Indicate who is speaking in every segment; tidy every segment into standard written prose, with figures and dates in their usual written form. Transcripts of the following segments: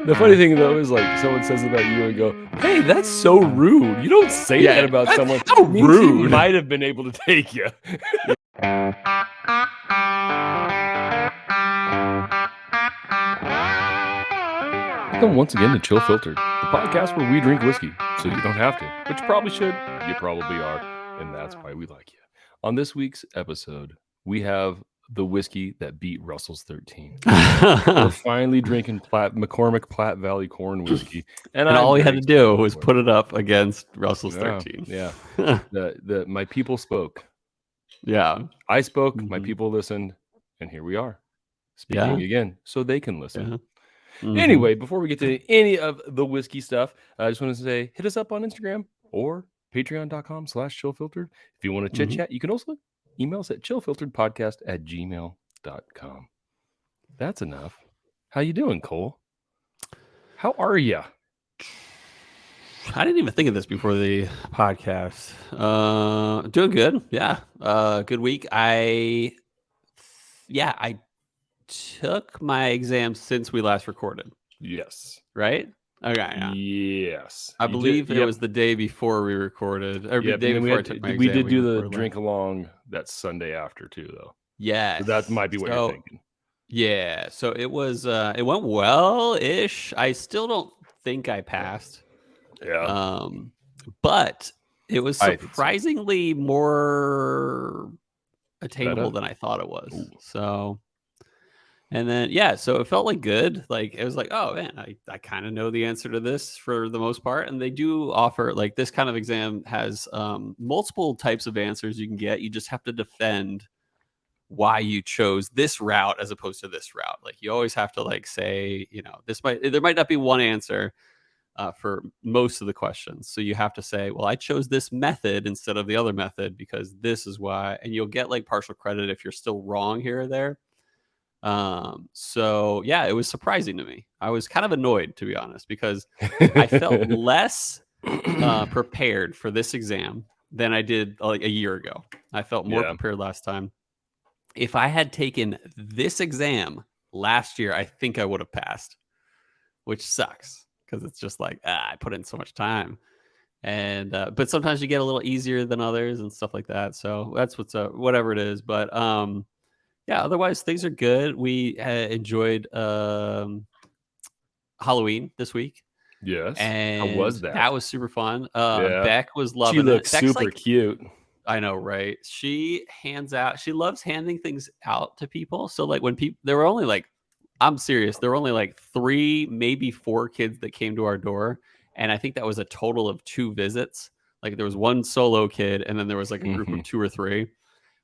Speaker 1: The funny thing though is like someone says about you and go, "Hey, that's so rude. You don't say that about
Speaker 2: that's
Speaker 1: someone.
Speaker 2: so
Speaker 1: Means
Speaker 2: rude.
Speaker 1: He might have been able to take you." Welcome once again to Chill Filtered, the podcast where we drink whiskey, so you don't have to, but you probably should. You probably are, and that's why we like you. On this week's episode, we have the whiskey that beat Russell's 13. We're finally drinking McCormick Platte Valley Corn whiskey,
Speaker 2: and all we had to do was put it up against Russell's 13.
Speaker 1: Yeah, my people spoke.
Speaker 2: Yeah,
Speaker 1: I spoke. My people listened, and here we are speaking again, so they can listen. Anyway, before we get to any of the whiskey stuff, I just want to say, hit us up on Instagram or patreon.com/chillfiltered. If you want to chit chat, you can also email us at chillfilteredpodcast@gmail.com. That's enough. How you doing, Cole? How are you?
Speaker 2: I didn't even think of this before the podcast. Doing good. Yeah. Good week. I took my exam since we last recorded.
Speaker 1: Yes.
Speaker 2: Right? Okay. Yeah.
Speaker 1: Yes.
Speaker 2: I believe it was the day before we recorded. Or the day before I took my exam.
Speaker 1: We did do the drink along that Sunday after too, though.
Speaker 2: Yes.
Speaker 1: So that might be what you're thinking.
Speaker 2: Yeah. So it was it went well-ish. I still don't think I passed.
Speaker 1: Yeah.
Speaker 2: But it was surprisingly more attainable than I thought it was. Ooh. So, and then, so it felt like good. Like, it was like, oh man, I kind of know the answer to this for the most part. And they do offer, like, this kind of exam has multiple types of answers you can get. You just have to defend why you chose this route as opposed to this route. Like, you always have to, like, say, there might not be one answer for most of the questions. So you have to say, well, I chose this method instead of the other method because this is why, and you'll get like partial credit if you're still wrong here or there. So yeah, it was surprising to me. I was kind of annoyed, to be honest, because I felt less prepared for this exam than I did like a year ago. I felt more prepared last time. If I had taken this exam last year, I think I would have passed, which sucks. Because it's just like, I put in so much time. And but sometimes you get a little easier than others and stuff like that. So that's what's up, whatever it is. But otherwise things are good. We enjoyed Halloween this week.
Speaker 1: Yes.
Speaker 2: And
Speaker 1: how was that?
Speaker 2: That was super fun. Beck was loving it.
Speaker 1: She looks super cute.
Speaker 2: I know, right? She loves handing things out to people. So like when there were only like, I'm serious. There were only like 3, maybe 4 kids that came to our door. And I think that was a total of 2 visits. Like there was one solo kid and then there was like a group of 2 or 3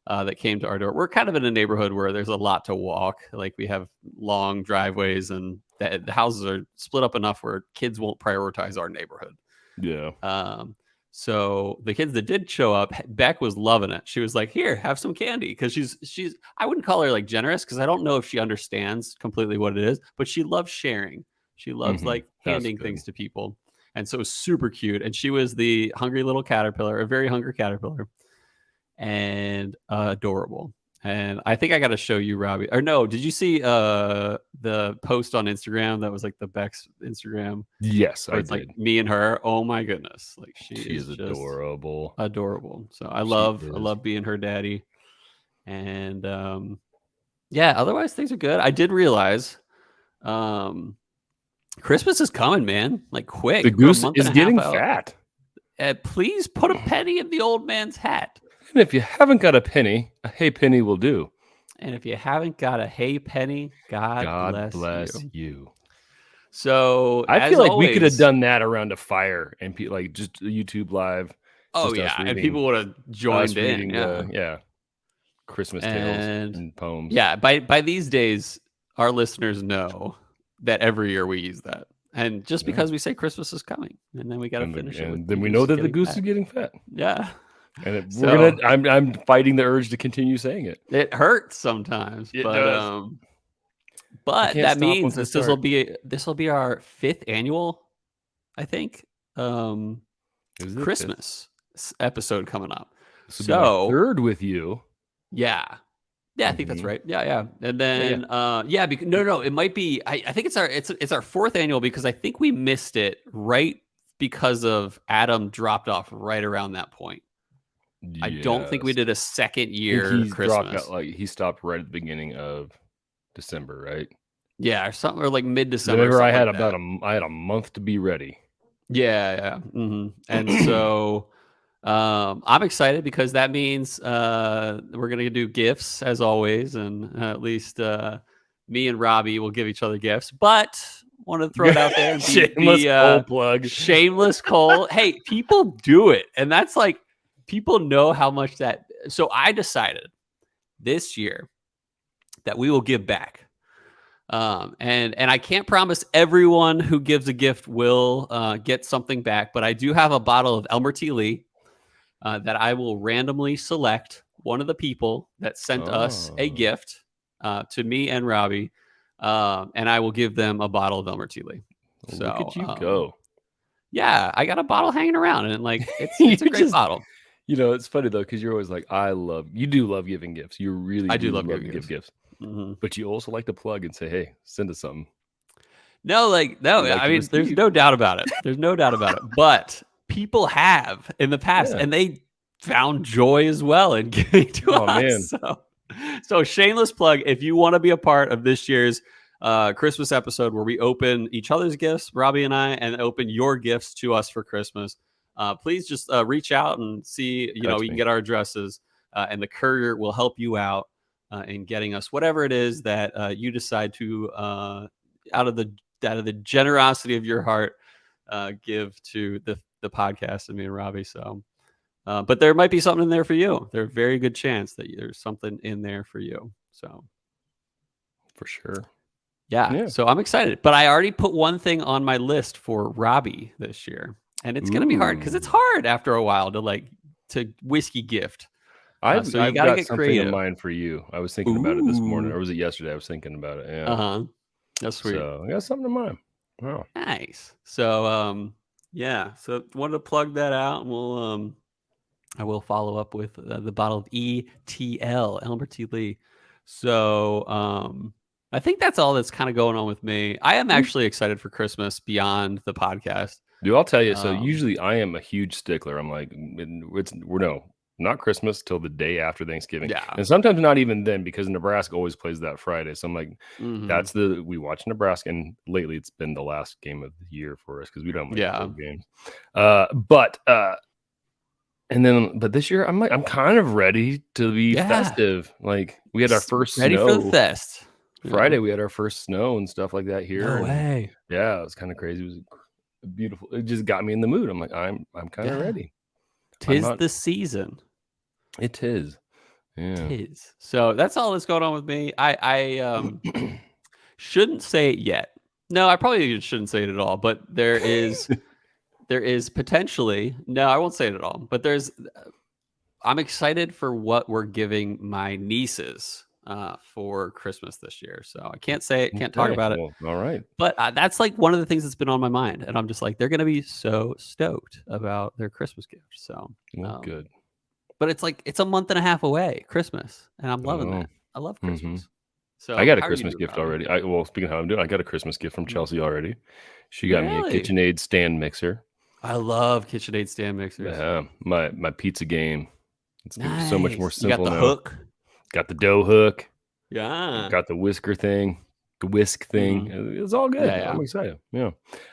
Speaker 2: that came to our door. We're kind of in a neighborhood where there's a lot to walk. Like we have long driveways and the houses are split up enough where kids won't prioritize our neighborhood.
Speaker 1: Yeah.
Speaker 2: So the kids that did show up, Beck was loving it. She was like, here, have some candy. Because she's I wouldn't call her like generous because I don't know if she understands completely what it is, but she loves sharing. She loves like handing things to people. And so it was super cute. And she was the hungry little caterpillar, a very hungry caterpillar, and adorable. And I think I got to show you, Robby. Or no, did you see the post on Instagram that was like the Beck's Instagram?
Speaker 1: Yes, I did.
Speaker 2: Like me and her. Oh my goodness, like she is
Speaker 1: adorable.
Speaker 2: Adorable. So I love being her daddy. And otherwise things are good. I did realize Christmas is coming, man. Like quick.
Speaker 1: The goose is getting fat.
Speaker 2: Please put a penny in the old man's hat.
Speaker 1: And if you haven't got a penny, a hey penny will do.
Speaker 2: And if you haven't got a hey penny, God bless
Speaker 1: you.
Speaker 2: So
Speaker 1: I feel like we could have done that around a fire and like just YouTube live.
Speaker 2: Oh yeah, and people would have joined in.
Speaker 1: Christmas tales and poems.
Speaker 2: Yeah, by these days, our listeners know that every year we use that, and just because we say Christmas is coming, and then we got to finish it.
Speaker 1: And then we know that the goose is getting fat.
Speaker 2: Yeah.
Speaker 1: And I'm fighting the urge to continue saying it.
Speaker 2: It hurts sometimes, but that means this will be our 5th annual, I think, Christmas episode coming up.
Speaker 1: So 3rd with you.
Speaker 2: Yeah. Yeah, I think that's right. Yeah. And then, no, it might be. I think it's our fourth annual because I think we missed it right because of Adam dropped off right around that point. Yes. I don't think we did a second year Christmas.
Speaker 1: He stopped right at the beginning of December, right?
Speaker 2: Yeah, or something, or like mid-December.
Speaker 1: Whenever I had I had a month to be ready.
Speaker 2: Yeah. Mm-hmm. And so I'm excited because that means we're gonna do gifts as always, and at least me and Robby will give each other gifts. But want to throw it out there and
Speaker 1: shameless Cole plug.
Speaker 2: Shameless Cole. Hey, people do it, and that's like people know how much that. So I decided this year that we will give back. And I can't promise everyone who gives a gift will get something back, but I do have a bottle of Elmer T. Lee that I will randomly select one of the people that sent us a gift to me and Robby, and I will give them a bottle of Elmer T. Lee. So
Speaker 1: look at you go.
Speaker 2: Yeah, I got a bottle hanging around, and like it's a great bottle.
Speaker 1: You know, it's funny though, because you're always like, you do love giving gifts. You really
Speaker 2: do love
Speaker 1: to give gifts. Mm-hmm. But you also like to plug and say, hey, send us something.
Speaker 2: No. I mean, there's no doubt about it. There's no doubt about it. But people have in the past, and they found joy as well in giving to us. Man. So shameless plug. If you want to be a part of this year's Christmas episode where we open each other's gifts, Robby and I, and open your gifts to us for Christmas, please just reach out and see, you can get our addresses, and the courier will help you out in getting us whatever it is that you decide to, out of the generosity of your heart, give to the podcast and me and Robby. So, but there might be something in there for you. There's a very good chance that there's something in there for you. So,
Speaker 1: for sure.
Speaker 2: Yeah. So I'm excited, but I already put one thing on my list for Robby this year, and it's going to be hard because it's hard after a while to whiskey gift.
Speaker 1: I've got something in mind for you. I was thinking about it this morning, or was it yesterday? I was thinking about it. Yeah.
Speaker 2: That's sweet.
Speaker 1: So I got something in mind. Wow.
Speaker 2: Nice. So so wanted to plug that out, and I will follow up with the bottle of ETL, Elmer T. Lee. So I think that's all that's kind of going on with me. I am actually excited for Christmas beyond the podcast.
Speaker 1: Dude, I'll tell you. So usually I am a huge stickler. I'm like, not Christmas till the day after Thanksgiving.
Speaker 2: Yeah.
Speaker 1: And sometimes not even then, because Nebraska always plays that Friday. So I'm like, we watch Nebraska, and lately it's been the last game of the year for us because we don't have games. But this year I'm kind of ready to be festive. Like we had our first
Speaker 2: ready
Speaker 1: snow.
Speaker 2: For the fest.
Speaker 1: Friday we had our first snow and stuff like that here.
Speaker 2: No way.
Speaker 1: Yeah, it was kind of crazy. It was beautiful. It just got me in the mood. I'm like, I'm kind of ready.
Speaker 2: 'Tis the season.
Speaker 1: It is. Yeah.
Speaker 2: It is. So that's all that's going on with me. I shouldn't say it yet. No, I probably shouldn't say it at all. But there is potentially. No, I won't say it at all. But I'm excited for what we're giving my nieces for Christmas this year. So I can't say it, can't talk about it.
Speaker 1: Well, all right.
Speaker 2: But that's like one of the things that's been on my mind, and I'm just like, they're going to be so stoked about their Christmas gift. So
Speaker 1: good.
Speaker 2: But it's like it's a month and a half away, Christmas, and I'm loving that. I love Christmas.
Speaker 1: Mm-hmm.
Speaker 2: So
Speaker 1: I got a Christmas gift already. Speaking of how I'm doing, I got a Christmas gift from Chelsea already. She got me a KitchenAid stand mixer.
Speaker 2: I love KitchenAid stand mixers.
Speaker 1: Yeah, my pizza game. It's
Speaker 2: nice.
Speaker 1: So much more simple.
Speaker 2: You got the
Speaker 1: hook. Got the dough hook.
Speaker 2: Yeah.
Speaker 1: Got the whisk thing. Mm-hmm. It's all good. Yeah. I'm excited. Yeah.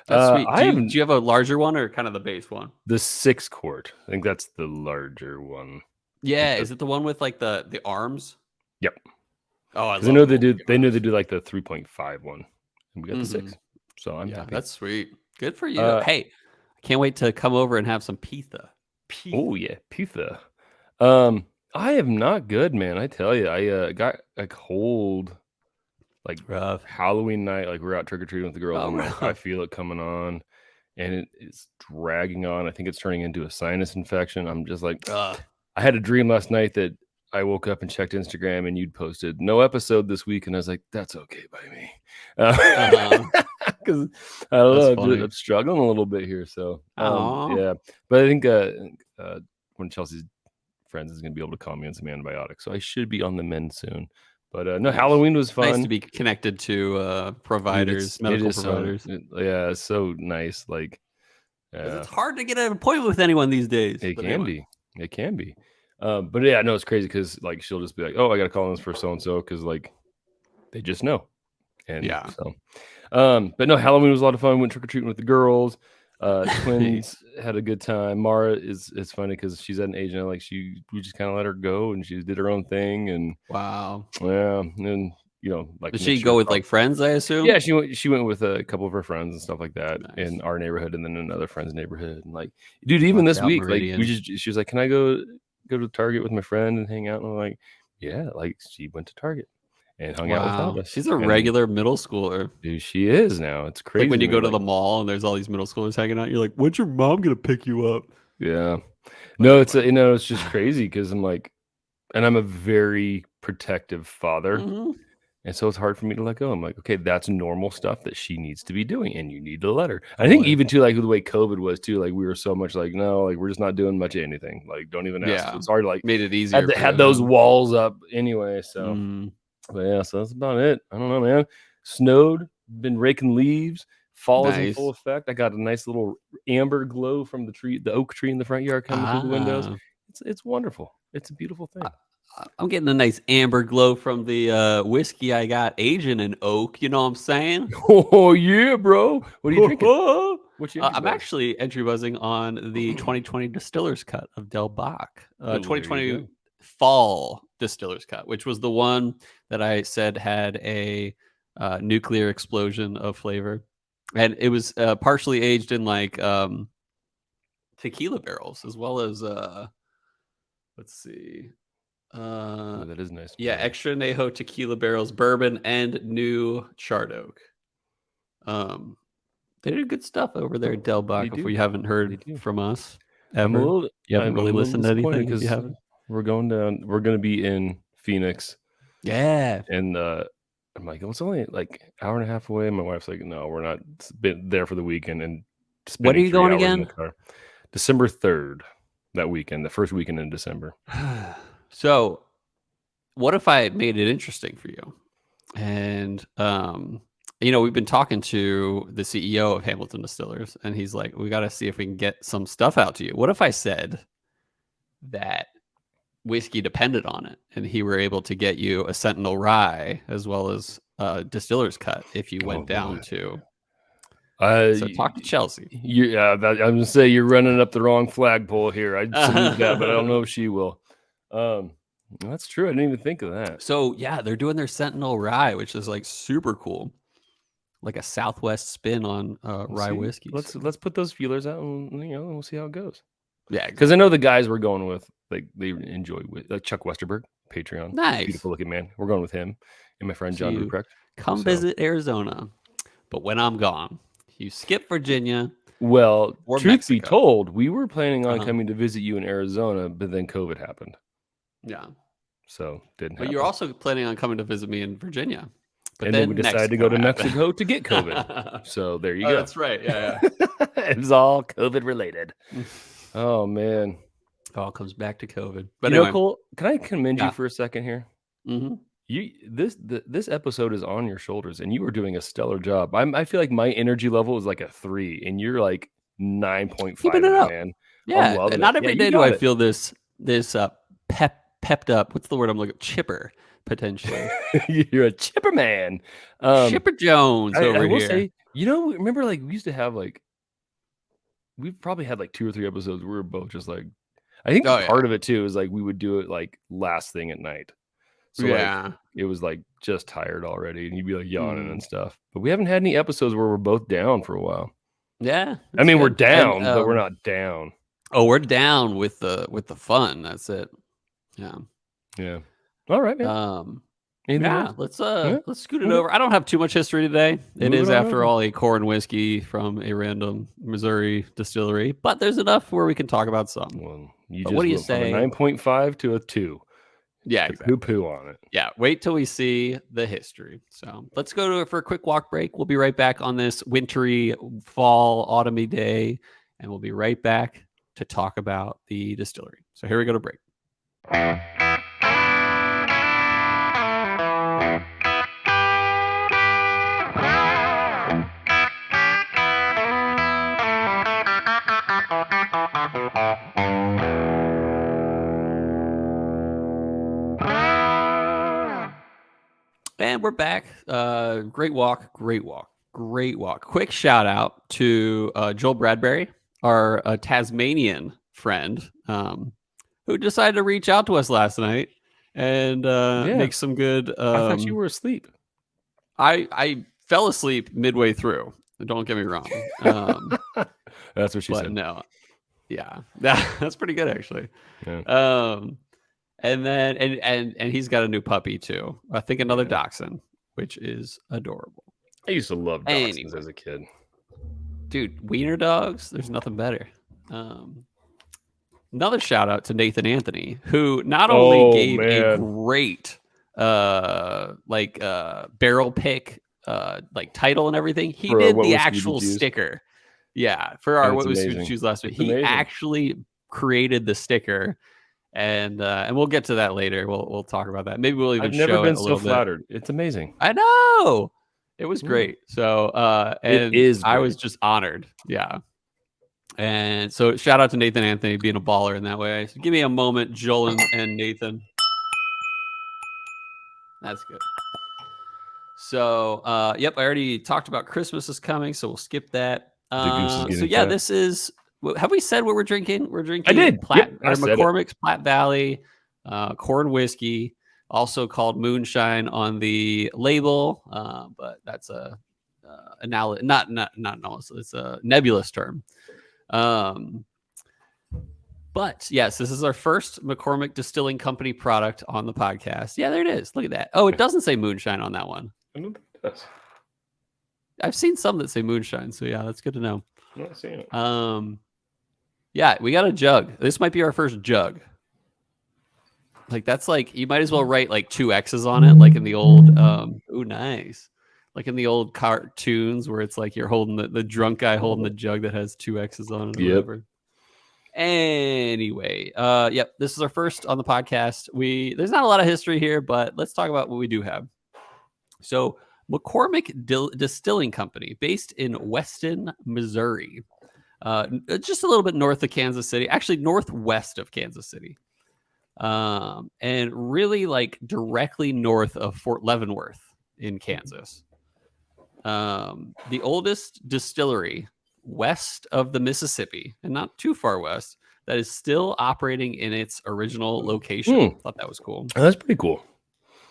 Speaker 2: That's sweet. Do you have a larger one or kind of the base one?
Speaker 1: The 6-quart. I think that's the larger one.
Speaker 2: Yeah. Is it the one with like the arms?
Speaker 1: Yep.
Speaker 2: Oh,
Speaker 1: I know they do. They know they do like the 3.5 one, and we got the 6. So I'm happy.
Speaker 2: That's sweet. Good for you. Hey, I can't wait to come over and have some pizza.
Speaker 1: Oh yeah, pizza. I am not good, man. I tell you, I got a cold, like
Speaker 2: rough
Speaker 1: Halloween night. Like we're out trick or treating with the girls. And I feel it coming on, and it's dragging on. I think it's turning into a sinus infection. I'm just like, I had a dream last night that I woke up and checked Instagram, and you'd posted no episode this week, and I was like, that's okay by me, because I don't know, I'm struggling a little bit here. So yeah, but I think when Chelsea's friends is going to be able to call me on some antibiotics. So I should be on the mend soon. But no, Halloween was fun.
Speaker 2: Nice to be connected to providers, medical providers.
Speaker 1: Yeah, it's so nice. Like,
Speaker 2: it's hard to get an appointment with anyone these days.
Speaker 1: It can be. But yeah, no, it's crazy because like she'll just be like, "Oh, I got to call this for so and so," because like they just know. And so, but no, Halloween was a lot of fun. Went trick or treating with the girls. Twins had a good time. Mara it's funny because she's at an age now, like we just kind of let her go and she did her own thing. And yeah, and like
Speaker 2: did she go with like friends? I assume.
Speaker 1: Yeah, she went with a couple of her friends and stuff like that in our neighborhood, and then another friend's neighborhood. And like, dude, even this week, Meridian. Like she was like, "Can I go to Target with my friend and hang out?" And I'm like, "Yeah." Like she went to Target and hung out without us.
Speaker 2: She's a regular middle schooler.
Speaker 1: Dude, she is now. It's crazy.
Speaker 2: Like when you go to the mall and there's all these middle schoolers hanging out, you're like, "When's your mom gonna pick you up?"
Speaker 1: Yeah. No, it's just crazy because I'm like, and I'm a very protective father. Mm-hmm. And so it's hard for me to let go. I'm like, okay, that's normal stuff that she needs to be doing, and you need to let her. I think even too, like the way COVID was too, like we were so much like, no, like we're just not doing much of anything. Like, don't even ask. Yeah. So it's hard to like
Speaker 2: made it easier.
Speaker 1: Had those walls up anyway. So, but yeah, so that's about it. I don't know, man. Snowed, been raking leaves. Fall is in full effect. I got a nice little amber glow from the oak tree in the front yard coming through the windows. It's wonderful. It's a beautiful thing.
Speaker 2: I'm getting a nice amber glow from the whiskey I got aging in oak. You know what I'm saying?
Speaker 1: Oh, yeah, bro. What are you drinking?
Speaker 2: What's your I'm actually entry buzzing on the 2020 Distiller's Cut of Del Bach. 2020 Fall Distiller's Cut, which was the one that I said had a nuclear explosion of flavor. And it was partially aged in like tequila barrels as well as, let's see.
Speaker 1: That is nice.
Speaker 2: Yeah, extra añejo tequila barrels, bourbon, and new charred oak. They did good stuff over there at Del Bach. If you haven't heard from us ever, you haven't really listened to anything. If you haven't,
Speaker 1: we're going down. We're going to be in Phoenix.
Speaker 2: Yeah,
Speaker 1: and I'm like, it's only like an hour and a half away. My wife's like, no, we're not there for the weekend. And
Speaker 2: when are you going again?
Speaker 1: December 3rd. That weekend, the first weekend in December.
Speaker 2: So, what if I made it interesting for you? And, we've been talking to the CEO of Hamilton Distillers, and he's like, we got to see if we can get some stuff out to you. What if I said that whiskey depended on it, and he were able to get you a Sentinel Rye as well as a Distiller's Cut if you went down to... so talk to Chelsea.
Speaker 1: I'm going to say you're running up the wrong flagpole here. I'd salute that, but I don't know if she will. That's true. I didn't even think of that.
Speaker 2: So yeah, they're doing their Sentinel Rye, which is like super cool, like a Southwest spin on rye whiskey.
Speaker 1: Let's put those feelers out, and we'll see how it goes.
Speaker 2: Yeah,
Speaker 1: because I know the guys we're going with, like they enjoy like Chuck Westerberg, Patreon,
Speaker 2: nice,
Speaker 1: beautiful looking man. We're going with him and my friend John Ruprecht.
Speaker 2: Come visit Arizona, but when I'm gone, you skip Virginia.
Speaker 1: Well, truth be told, we were planning on coming to visit you in Arizona, but then COVID happened.
Speaker 2: Yeah.
Speaker 1: So didn't
Speaker 2: happen. But you're also planning on coming to visit me in Virginia. But
Speaker 1: then we decided to go to Mexico to get COVID. So there you go.
Speaker 2: That's right. Yeah.
Speaker 1: It's all COVID related. Oh, man.
Speaker 2: It all comes back to COVID. But
Speaker 1: anyway, Cole, can I commend you for a second here?
Speaker 2: Mm-hmm.
Speaker 1: This episode is on your shoulders, and you are doing a stellar job. I feel like my energy level is like a 3, and you're like 9.5.
Speaker 2: Keeping it up,
Speaker 1: man.
Speaker 2: Yeah. Not every day do I feel this pepped up. What's the word I'm looking? Chipper, potentially.
Speaker 1: You're a chipper man.
Speaker 2: Chipper Jones over here.
Speaker 1: Say, remember like we used to have like, we've probably had like 2 or 3 episodes where we were both just like, I think part of it too is like we would do it like last thing at night. So like, it was like just tired already, and you'd be like yawning and stuff. But we haven't had any episodes where we're both down for a while.
Speaker 2: Yeah,
Speaker 1: I mean, we're down, but we're not down.
Speaker 2: Oh, we're down with the fun. That's it. Yeah.
Speaker 1: All right, man.
Speaker 2: Let's scoot it over. I don't have too much history today. It is, after all, a corn whiskey from a random Missouri distillery, but there's enough where we can talk about some.
Speaker 1: Well, what do you say? 9.5 to a 2.
Speaker 2: Yeah, exactly.
Speaker 1: Poo on it.
Speaker 2: Yeah, wait till we see the history. So let's go to it for a quick walk break. We'll be right back on this wintry, fall, autumny day, and we'll be right back to talk about the distillery. So here we go to break. And we're back. Great walk. Quick shout out to Joel Bradbury, our Tasmanian friend, who decided to reach out to us last night and make some good.
Speaker 1: I thought you were asleep.
Speaker 2: I fell asleep midway through. Don't get me wrong.
Speaker 1: That's what she said.
Speaker 2: No, yeah, that's pretty good actually. Yeah. And then and he's got a new puppy too. I think another dachshund, which is adorable.
Speaker 1: I used to love dachshunds as a kid.
Speaker 2: Dude, wiener dogs, there's nothing better. Another shout out to Nathan Anthony, who not only gave a great barrel pick title and everything, he did the actual sticker. Yeah, for our What Was Stupid Choose last week. He actually created the sticker. And we'll get to that later. We'll talk about that. Maybe we'll even show it a little bit. I've never been so flattered.
Speaker 1: It's amazing.
Speaker 2: I know. It was great. So and it is great. I was just honored. Yeah. And so shout out to Nathan Anthony being a baller in that way. So give me a moment, Joel and Nathan. That's good. So yep, I already talked about Christmas is coming, so we'll skip that. So yeah, this is. Have we said what we're drinking? We're drinking.
Speaker 1: I did.
Speaker 2: Platte, or McCormick's Platte Valley corn whiskey, also called moonshine on the label, but that's a not analysis. It's a nebulous term. But yes, this is our first McCormick Distilling Company product on the podcast. Yeah, there it is. Look at that. Oh, it doesn't say moonshine on that one.
Speaker 1: I don't think it does.
Speaker 2: I've seen some that say moonshine, so yeah, that's good to know.
Speaker 1: I'm not seeing it.
Speaker 2: Yeah, we got a jug. This might be our first jug. Like that's like you might as well write like 2 X's on it, like in the old ooh, nice. Like in the old cartoons where it's like you're holding the drunk guy holding the jug that has 2 X's on it or whatever. Anyway, yep, this is our first on the podcast. There's not a lot of history here, but let's talk about what we do have. So McCormick Distilling Company, based in Weston, Missouri. Just a little bit north of Kansas City, actually northwest of Kansas City, and really like directly north of Fort Leavenworth in Kansas. The oldest distillery west of the Mississippi, and not too far west, that is still operating in its original location. Thought that was cool.
Speaker 1: Oh, that's pretty cool.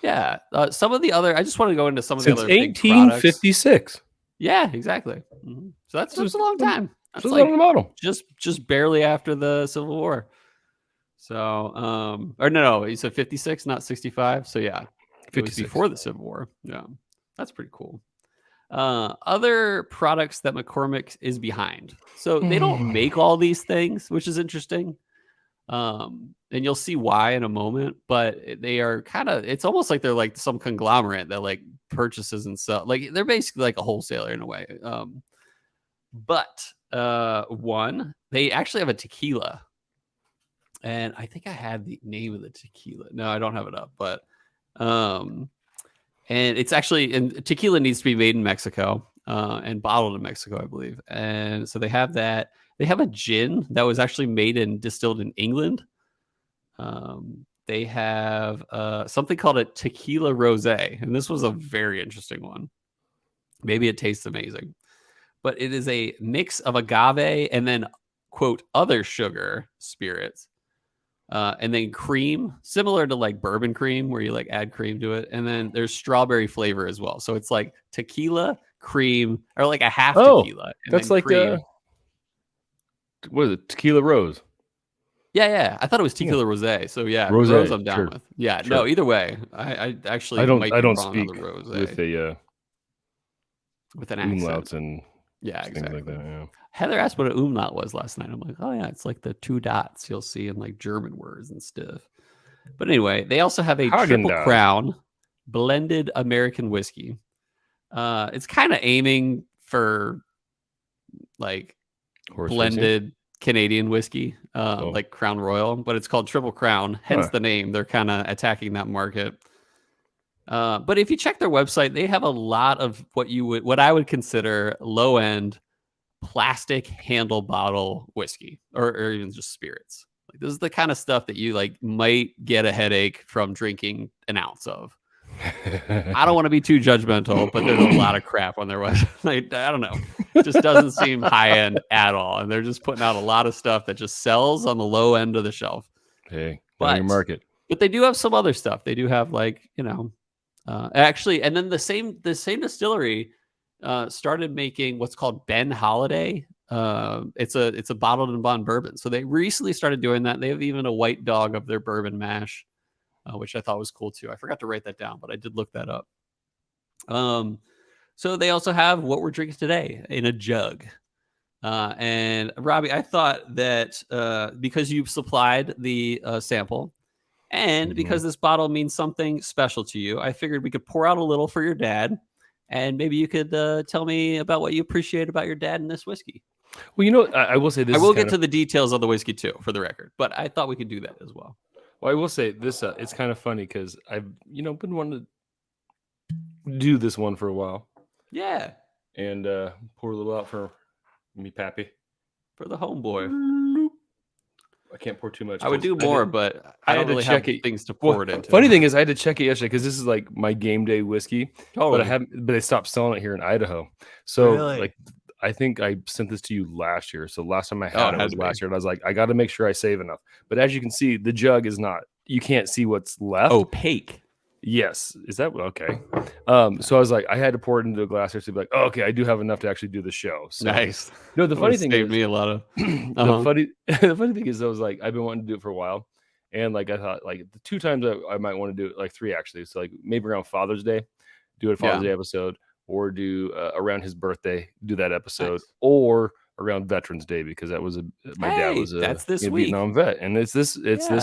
Speaker 2: Yeah. Some of the other, I just want to go into some of
Speaker 1: Since
Speaker 2: the other
Speaker 1: 1856.
Speaker 2: Yeah, exactly. Mm-hmm. So that's a long time. That's
Speaker 1: like
Speaker 2: just barely after the Civil War. So, or no, he said 56, not 65. So yeah, 56. It was before the Civil War. Yeah, that's pretty cool. Other products that McCormick is behind. So they don't make all these things, which is interesting. And you'll see why in a moment, but they are it's almost like they're like some conglomerate that like purchases and stuff. Like they're basically like a wholesaler in a way. But one, they actually have a tequila. And I think I had the name of the tequila. No, I don't have it up, but and it's actually, and tequila needs to be made in Mexico and bottled in Mexico, I believe. And so they have that. They have a gin that was actually made and distilled in England. They have something called a tequila rosé, and this was a very interesting one. Maybe it tastes amazing, but it is a mix of agave and then, quote, other sugar spirits. And then cream, similar to like bourbon cream, where you like add cream to it. And then there's strawberry flavor as well. So it's like tequila, cream, or like a half tequila.
Speaker 1: That's like what is it? Tequila rose.
Speaker 2: Yeah. I thought it was tequila rosé. So yeah, rose I'm down with. Yeah, sure. No, either way. I actually
Speaker 1: I don't speak on the rosé
Speaker 2: with an accent.
Speaker 1: Umlauts and
Speaker 2: exactly.
Speaker 1: Things like that. Yeah.
Speaker 2: Heather asked what an umlaut was last night. I'm like, oh yeah, it's like the 2 dots you'll see in like German words and stuff. But anyway, they also have a Triple Crown blended American whiskey. It's kind of aiming for like blended Canadian whiskey, like Crown Royal, but it's called Triple Crown, hence the name. They're kind of attacking that market. But if you check their website, they have a lot of what I would consider low end plastic handle bottle whiskey, or even just spirits. Like, this is the kind of stuff that you like might get a headache from drinking an ounce of. I don't want to be too judgmental, but there's a lot of crap on their website. Like, I don't know. It just doesn't seem high end at all. And they're just putting out a lot of stuff that just sells on the low end of the shelf.
Speaker 1: Hey, but market.
Speaker 2: But they do have some other stuff. They do have like, actually, and then the same distillery started making what's called Ben Holiday. It's a bottled and bond bourbon. So they recently started doing that. They have even a white dog of their bourbon mash, which I thought was cool too. I forgot to write that down, but I did look that up. So they also have what we're drinking today in a jug. And Robby, I thought that because you supplied the sample, and because this bottle means something special to you, I figured we could pour out a little for your dad, and maybe you could tell me about what you appreciate about your dad in this whiskey.
Speaker 1: Well, I will say this.
Speaker 2: I will get to the details of the whiskey too, for the record, but I thought we could do that as well.
Speaker 1: Well, I will say this. It's kind of funny because I've been wanting to do this one for a while.
Speaker 2: Yeah.
Speaker 1: And pour a little out for me, Pappy.
Speaker 2: For the homeboy.
Speaker 1: I can't pour too much.
Speaker 2: I would do more, but I don't really have things to pour it into.
Speaker 1: Funny thing is, I had to check it yesterday because this is like my game day whiskey.
Speaker 2: Totally.
Speaker 1: But they stopped selling it here in Idaho. So like, I think I sent this to you last year. So last time I had it was last year. And I was like, I got to make sure I save enough. But as you can see, the jug is not. You can't see what's left.
Speaker 2: Opaque.
Speaker 1: Yes. Is that okay? So I was like, I had to pour it into a glass here to be like, oh, okay, I do have enough to actually do the show. So,
Speaker 2: nice.
Speaker 1: No, the funny thing
Speaker 2: saved me a lot of.
Speaker 1: the funny thing is, I was like, I've been wanting to do it for a while, and like I thought, like the 2 times I might want to do it, like 3 actually. So like maybe around Father's Day, do a Father's Day episode, or do around his birthday, do that episode, or around Veterans Day, because that was my dad was
Speaker 2: that's this week.
Speaker 1: Vietnam vet, and it's this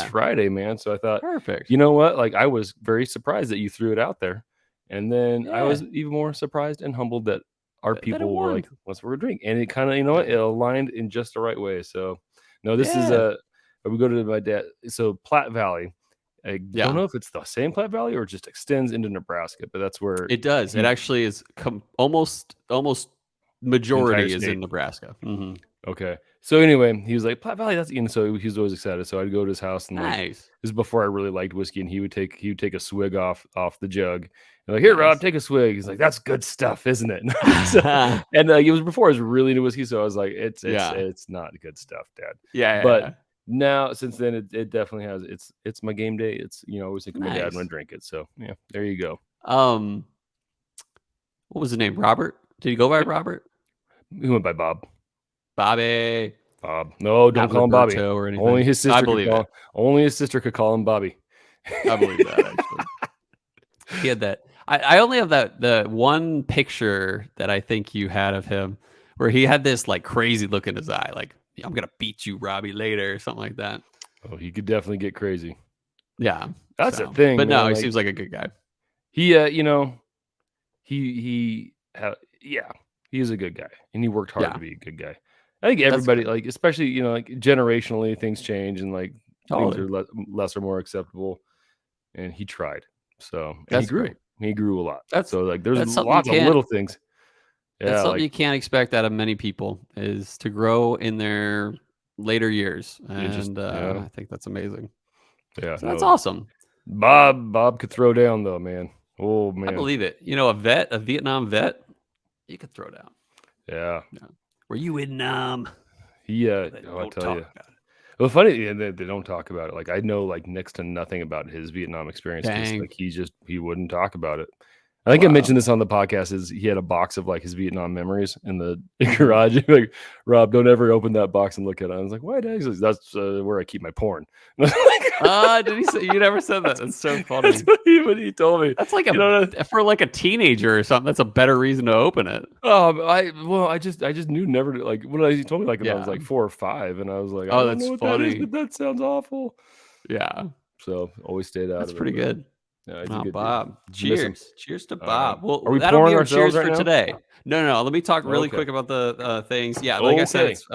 Speaker 1: Friday, man. So I thought,
Speaker 2: perfect.
Speaker 1: You know what? Like, I was very surprised that you threw it out there, and then I was even more surprised and humbled that our people were like, "Let's we're drinking," and it kind of, it aligned in just the right way. So, no, this is we go to my dad. So Platte Valley. I don't know if it's the same Platte Valley or it just extends into Nebraska, but that's where
Speaker 2: it does. It actually is almost majority is in Nebraska. Mm-hmm.
Speaker 1: Okay. So anyway, he was like, Platte Valley, that's so he was always excited. So I'd go to his house, and this is before I really liked whiskey, and he would take a swig off the jug. And like, here, Rob, take a swig. He's like, that's good stuff, isn't it? And it was before I was really into whiskey, so I was like, it's not good stuff, Dad.
Speaker 2: Yeah.
Speaker 1: But now, since then, it definitely has. It's my game day. It's I always think of my dad when I drink it. So yeah, there you go.
Speaker 2: What was the name? Robert? Did he go by Robert?
Speaker 1: He went by Bob.
Speaker 2: Bobby.
Speaker 1: Bob. No, don't call him Bobby.
Speaker 2: Or anything.
Speaker 1: Only his sister.
Speaker 2: I believe it.
Speaker 1: Only his sister could call him Bobby.
Speaker 2: I believe that, actually. He had that. I only have the one picture that I think you had of him where he had this like crazy look in his eye, like, I'm gonna beat you, Robbie, later, or something like that.
Speaker 1: Oh, he could definitely get crazy.
Speaker 2: Yeah,
Speaker 1: that's the thing.
Speaker 2: But no, he seems like a good guy.
Speaker 1: He, he's a good guy, and he worked hard to be a good guy. I think everybody, like, especially like generationally, things change, and like things are less or more acceptable. And he tried, so and he grew. Great. He grew a lot. So like, there's lots of little things.
Speaker 2: Yeah, that's something you can't expect out of many people, is to grow in their later years, and I think that's amazing.
Speaker 1: Yeah,
Speaker 2: so that's awesome.
Speaker 1: Bob could throw down though, man. Oh man,
Speaker 2: I believe it. A Vietnam vet, you could throw down.
Speaker 1: Yeah.
Speaker 2: Were you in
Speaker 1: I tell you. Well, funny, they don't talk about it. Like, I know like next to nothing about his Vietnam experience. Like, he wouldn't talk about it. I think I mentioned this on the podcast. Is he had a box of like his Vietnam memories in the garage? Like, Rob, don't ever open that box and look at it. I was like, why? Like, that's where I keep my porn.
Speaker 2: Did he say? You never said that. That's so funny.
Speaker 1: That's what he told me.
Speaker 2: That's like for like a teenager or something. That's a better reason to open it.
Speaker 1: I just knew never to, like, when he told me like when I was like 4 or 5, and I was like,
Speaker 2: that's funny.
Speaker 1: That sounds awful.
Speaker 2: Yeah.
Speaker 1: So always stayed out.
Speaker 2: That's pretty good. No, Bob. Cheers. Cheers to Bob. Well,
Speaker 1: are we
Speaker 2: that'll be our
Speaker 1: cheers
Speaker 2: cheers for
Speaker 1: now?
Speaker 2: today. No. Let me talk really quick about the things. Yeah, like I said, it's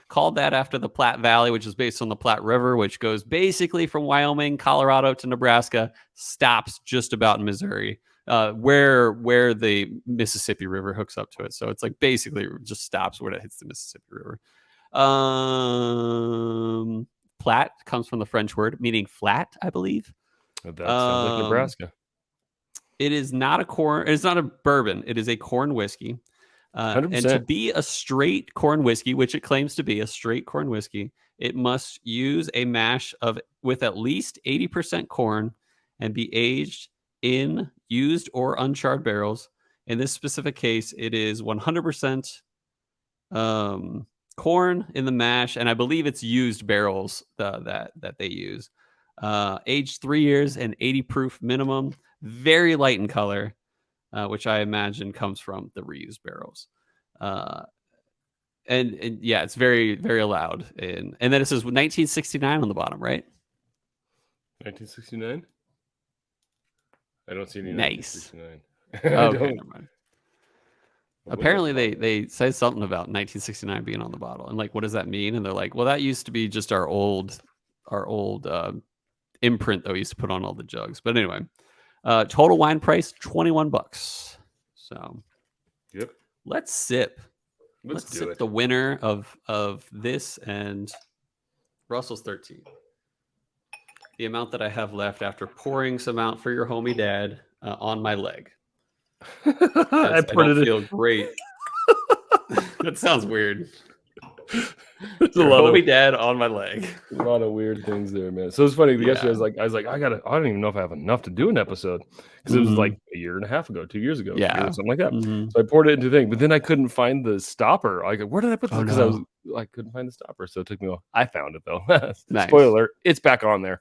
Speaker 2: called that after the Platte Valley, which is based on the Platte River, which goes basically from Wyoming, Colorado to Nebraska, stops just about in Missouri, where the Mississippi River hooks up to it. So it's like basically just stops when it hits the Mississippi River. Platte comes from the French word meaning flat, I believe.
Speaker 1: That sounds like Nebraska.
Speaker 2: It is not a corn. It's not a bourbon. It is a corn whiskey.
Speaker 1: 100%.
Speaker 2: And to be a straight corn whiskey, which it claims to be a straight corn whiskey, it must use a mash with at least 80% corn and be aged in used or uncharred barrels. In this specific case, it is 100% corn in the mash, and I believe it's used barrels that they use. Aged 3 years and 80 proof minimum, very light in color, which I imagine comes from the reused barrels. And yeah, it's very, very loud. And then it says 1969 on the bottom, right?
Speaker 1: 1969? I don't see any
Speaker 2: nice.
Speaker 1: 1969.
Speaker 2: Okay, never mind. Apparently they say something about 1969 being on the bottle, and like, what does that mean? And they're like, well, that used to be just our old imprint that we used to put on all the jugs. But anyway, total wine price $21. So,
Speaker 1: yep.
Speaker 2: Let's sip. Let's sip the winner of this and Russell's 13. The amount that I have left after pouring some out for your homie dad on my leg. I don't feel great. That sounds weird. Homie dad on my leg.
Speaker 1: A lot of weird things there, man. So it's funny. Yesterday I was like, I don't even know if I have enough to do an episode, because it was like a year and a half ago, 2 years ago, something like that. So I poured it into the thing, but then I couldn't find the stopper. Like, where did I put this? Because I couldn't find the stopper, so it took me a while. I found it though. Nice. Spoiler alert, it's back on there.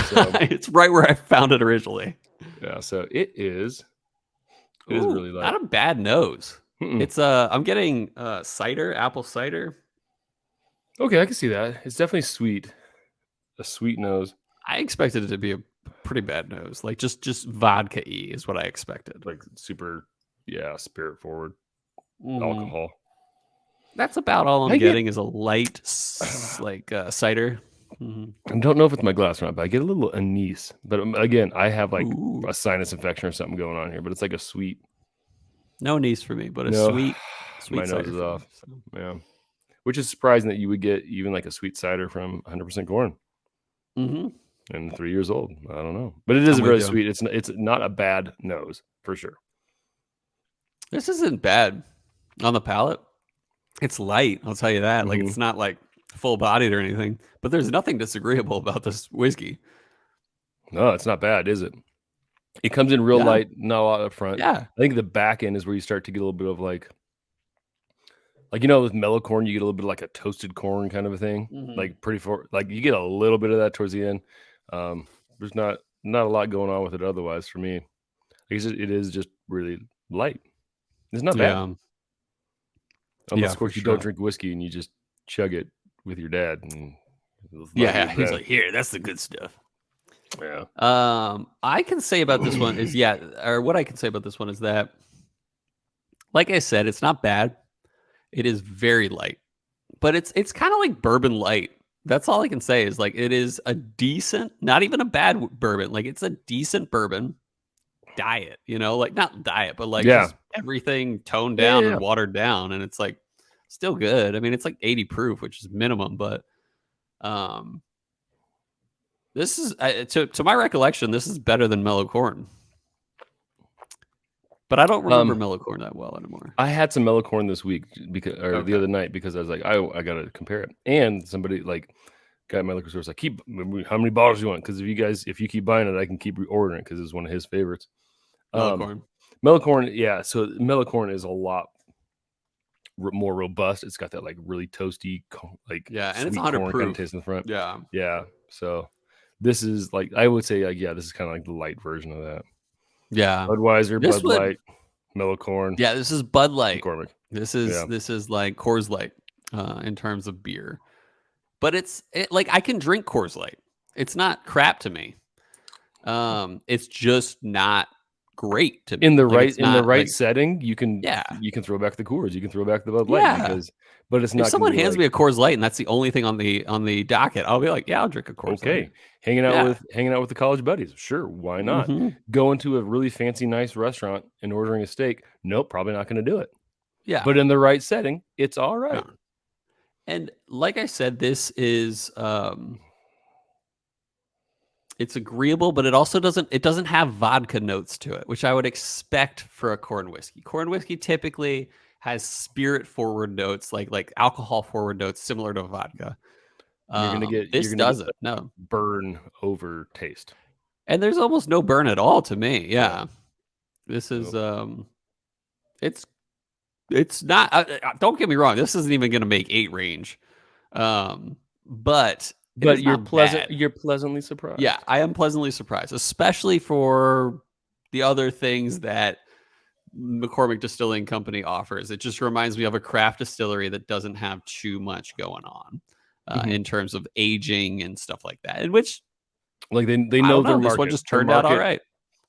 Speaker 1: So,
Speaker 2: it's right where I found it originally.
Speaker 1: Yeah, so it is really light.
Speaker 2: Not a bad nose. It's I'm getting cider, apple cider.
Speaker 1: Okay, I can see that. It's definitely sweet. A sweet nose.
Speaker 2: I expected it to be a pretty bad nose. Like just vodka-y is what I expected.
Speaker 1: Like super, spirit forward alcohol.
Speaker 2: That's about all I'm getting is a light cider.
Speaker 1: I don't know if it's my glass or not, but I get a little anise. But again, I have like a sinus infection or something going on here, but it's like a sweet.
Speaker 2: No anise for me, but a sweet
Speaker 1: my
Speaker 2: cider
Speaker 1: nose is off. Me, so. Yeah. Which is surprising that you would get even like a sweet cider from 100% corn. And 3 years old. I don't know. But it is very sweet. It's not a bad nose, for sure.
Speaker 2: This isn't bad on the palate. It's light, I'll tell you that. Like, it's not like full-bodied or anything. But there's nothing disagreeable about this whiskey.
Speaker 1: No, it's not bad, is it? It comes in real light, not a lot up front.
Speaker 2: Yeah.
Speaker 1: I think the back end is where you start to get a little bit of like with mellow corn, you get a little bit of like a toasted corn kind of a thing. Like you get a little bit of that towards the end. There's not a lot going on with it otherwise for me. It is just really light. It's not bad. Unless, of course, you don't drink whiskey and you just chug it with your dad. And
Speaker 2: he's like, here, that's the good stuff.
Speaker 1: Yeah.
Speaker 2: I can say about this one is what I can say about this one is that, like I said, it's not bad. It is very light, but it's kind of like bourbon light. That's all I can say is like, it is a decent, not even a bad bourbon. Like, it's a decent bourbon diet, like not diet, but like just everything toned down and watered down. And it's like still good. I mean, it's like 80 proof, which is minimum, but, this is to my recollection, this is better than mellow corn. But I don't remember mellow corn that well anymore.
Speaker 1: I had some mellow corn this week the other night because I was like, I gotta compare it. And somebody guy at my liquor store was like, how many bottles do you want? Because if you keep buying it, I can keep ordering it because it's one of his favorites. Mellow corn, yeah. So mellow corn is a lot more robust. It's got that like really toasty, like
Speaker 2: and it's 100 proof
Speaker 1: kind of taste in the front.
Speaker 2: Yeah.
Speaker 1: So this is like, I would say this is kind of like the light version of that.
Speaker 2: Yeah.
Speaker 1: Budweiser, Bud Light, mellow corn.
Speaker 2: Yeah, this is Bud Light.
Speaker 1: McCormick.
Speaker 2: This is like Coors Light in terms of beer. But like I can drink Coors Light. It's not crap to me. It's just not great to me.
Speaker 1: In the
Speaker 2: like,
Speaker 1: right setting, you can
Speaker 2: yeah,
Speaker 1: throw back the Coors, you can throw back the Bud Light but it's
Speaker 2: if
Speaker 1: not.
Speaker 2: someone hands me a Coors Light and that's the only thing on the docket, I'll be like, yeah, I'll drink a Coors Light.
Speaker 1: Hanging out with the college buddies, sure, why not? Going to a really fancy, nice restaurant and ordering a steak, nope, probably not going to do it.
Speaker 2: Yeah,
Speaker 1: but in the right setting, it's all right.
Speaker 2: Yeah. And like I said, this is it's agreeable, but it also doesn't have vodka notes to it, which I would expect for a corn whiskey. Corn whiskey typically has spirit forward notes, like alcohol forward notes, similar to vodka.
Speaker 1: You're gonna get
Speaker 2: this doesn't no
Speaker 1: burn over taste,
Speaker 2: and there's almost no burn at all to me. Yeah, this is it's not. Don't get me wrong. This isn't even gonna make 8 range, but
Speaker 1: you're pleasantly surprised.
Speaker 2: Yeah, I am pleasantly surprised, especially for the other things that McCormick Distilling Company offers. It just reminds me of a craft distillery that doesn't have too much going on in terms of aging and stuff like that. In which,
Speaker 1: like they know their market.
Speaker 2: This one just turned out all right.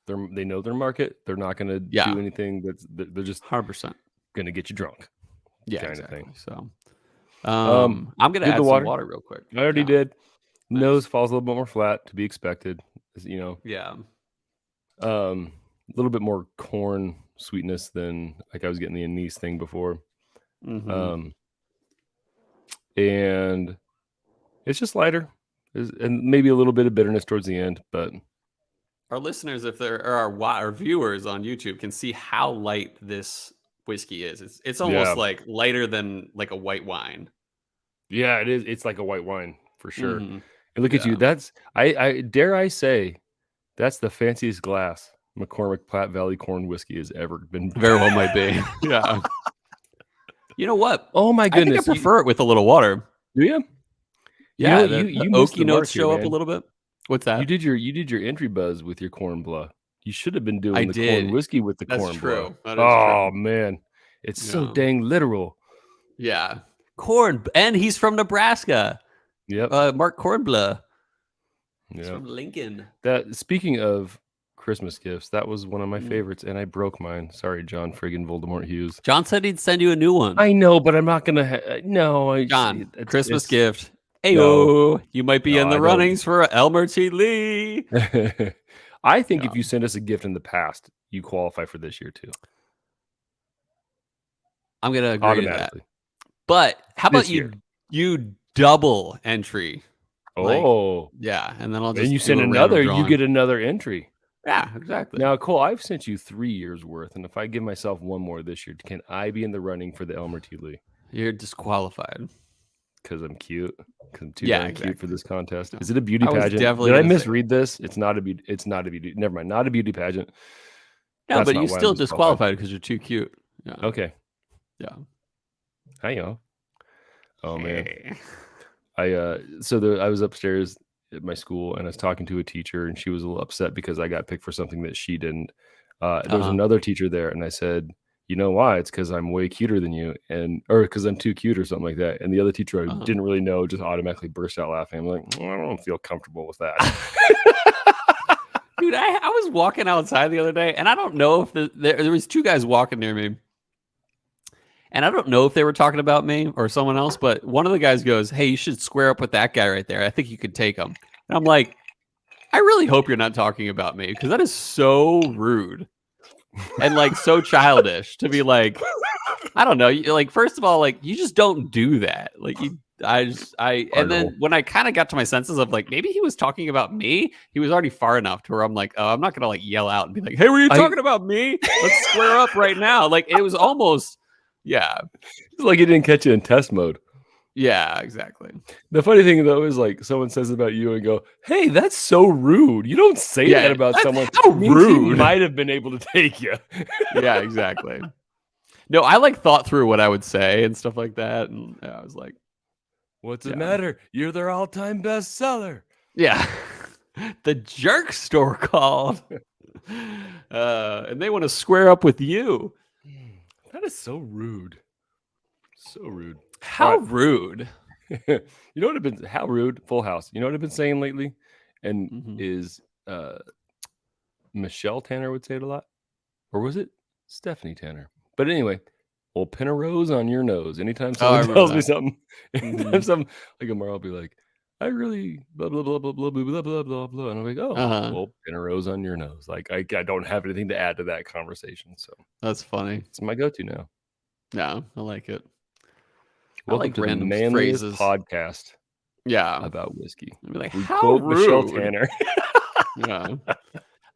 Speaker 1: They know their market. They're not going to do anything they're just
Speaker 2: 100%
Speaker 1: going to get you drunk.
Speaker 2: Yeah,
Speaker 1: kind
Speaker 2: exactly.
Speaker 1: of thing.
Speaker 2: So, I'm going to add some water real quick.
Speaker 1: I already did. Nice. Nose falls a little bit more flat, to be expected.
Speaker 2: Yeah.
Speaker 1: A little bit more corn sweetness than like I was getting the anise thing before. And it's just lighter, and maybe a little bit of bitterness towards the end. But
Speaker 2: our listeners, if there are our viewers on YouTube, can see how light this whiskey is. It's almost like lighter than like a white wine.
Speaker 1: Yeah, it is. It's like a white wine for sure. And look at you. That's I dare I say, that's the fanciest glass McCormick Platte Valley corn whiskey has ever been.
Speaker 2: Very well might be. Yeah. You know what?
Speaker 1: Oh my goodness!
Speaker 2: I think I prefer it with a little water.
Speaker 1: Do you?
Speaker 2: Yeah, you oaky notes show up a little bit. What's that?
Speaker 1: You did your entry buzz with your corn blah. You should have been doing corn whiskey with the corn blah.
Speaker 2: That is true.
Speaker 1: Man, it's so dang literal.
Speaker 2: Yeah, corn, and he's from Nebraska.
Speaker 1: Yep.
Speaker 2: Mark Cornblah.
Speaker 1: He's
Speaker 2: from Lincoln.
Speaker 1: That speaking of Christmas gifts, that was one of my favorites, and I broke mine. Sorry, John friggin' Voldemort Hughes.
Speaker 2: John said he'd send you a new one.
Speaker 1: I know, but I'm not gonna. No,
Speaker 2: John, Christmas gift. Ayo, you might be in the runnings for Elmer T. Lee.
Speaker 1: I think if you send us a gift in the past, you qualify for this year too.
Speaker 2: I'm gonna agree to that. But how about you double entry?
Speaker 1: Oh,
Speaker 2: and then I'll just.
Speaker 1: And you send another, you get another entry.
Speaker 2: Yeah, exactly.
Speaker 1: Now, Cole, I've sent you 3 years worth, and if I give myself one more this year, can I be in the running for the Elmer T. Lee?
Speaker 2: You're disqualified.
Speaker 1: Because I'm cute. Because I'm too damn cute for this contest. No. Is it a beauty pageant?
Speaker 2: Did
Speaker 1: I misread this? It's not a beauty. It's not a beauty. Never mind. Not a beauty pageant.
Speaker 2: No, but you still disqualified because you're too cute. Yeah.
Speaker 1: Okay.
Speaker 2: Yeah.
Speaker 1: Hi, y'all. Oh man. I was upstairs at my school and I was talking to a teacher and she was a little upset because I got picked for something that she didn't. There was another teacher there and I said, you know why? It's because I'm way cuter than you, or because I'm too cute or something like that. And the other teacher I didn't really know just automatically burst out laughing. I'm like, I don't feel comfortable with that.
Speaker 2: Dude, I was walking outside the other day and I don't know if there was 2 guys walking near me. And I don't know if they were talking about me or someone else, but one of the guys goes, hey, you should square up with that guy right there. I think you could take him. And I'm like, I really hope you're not talking about me because that is so rude and like so childish to be like, I don't know. Like, first of all, like you just don't do that. Like and then when I kind of got to my senses of like, maybe he was talking about me, he was already far enough to where I'm like, oh, I'm not going to like yell out and be like, hey, were you talking about me? Let's square up right now. Like it was almost. Yeah.
Speaker 1: It's like it didn't catch you in test mode.
Speaker 2: Yeah, exactly.
Speaker 1: The funny thing though is like someone says about you and go, hey, that's so rude. You don't say that about someone.
Speaker 2: How rude.
Speaker 1: He might have been able to take you.
Speaker 2: Yeah, exactly. No, I like thought through what I would say and stuff like that. And I was like,
Speaker 1: what's the matter? You're their all-time bestseller.
Speaker 2: Yeah. The jerk store called. And they want to square up with you.
Speaker 1: That is so rude. So rude.
Speaker 2: How rude.
Speaker 1: You know what I've been how rude? Full House. You know what I've been saying lately? And is Michelle Tanner would say it a lot. Or was it Stephanie Tanner? But anyway, we'll pin a rose on your nose. Anytime someone tells me something, anytime something like tomorrow, I'll be like, I really blah blah blah blah blah blah blah blah blah blah, and I'm like, oh, well, pin a rose on your nose. Like I don't have anything to add to that conversation, so
Speaker 2: that's funny.
Speaker 1: It's my go-to now.
Speaker 2: Yeah, I like it.
Speaker 1: Welcome to the manliest podcast.
Speaker 2: Yeah,
Speaker 1: about whiskey.
Speaker 2: I'd be like,
Speaker 1: we
Speaker 2: how
Speaker 1: quote
Speaker 2: rude.
Speaker 1: Michelle Tanner.
Speaker 2: Yeah.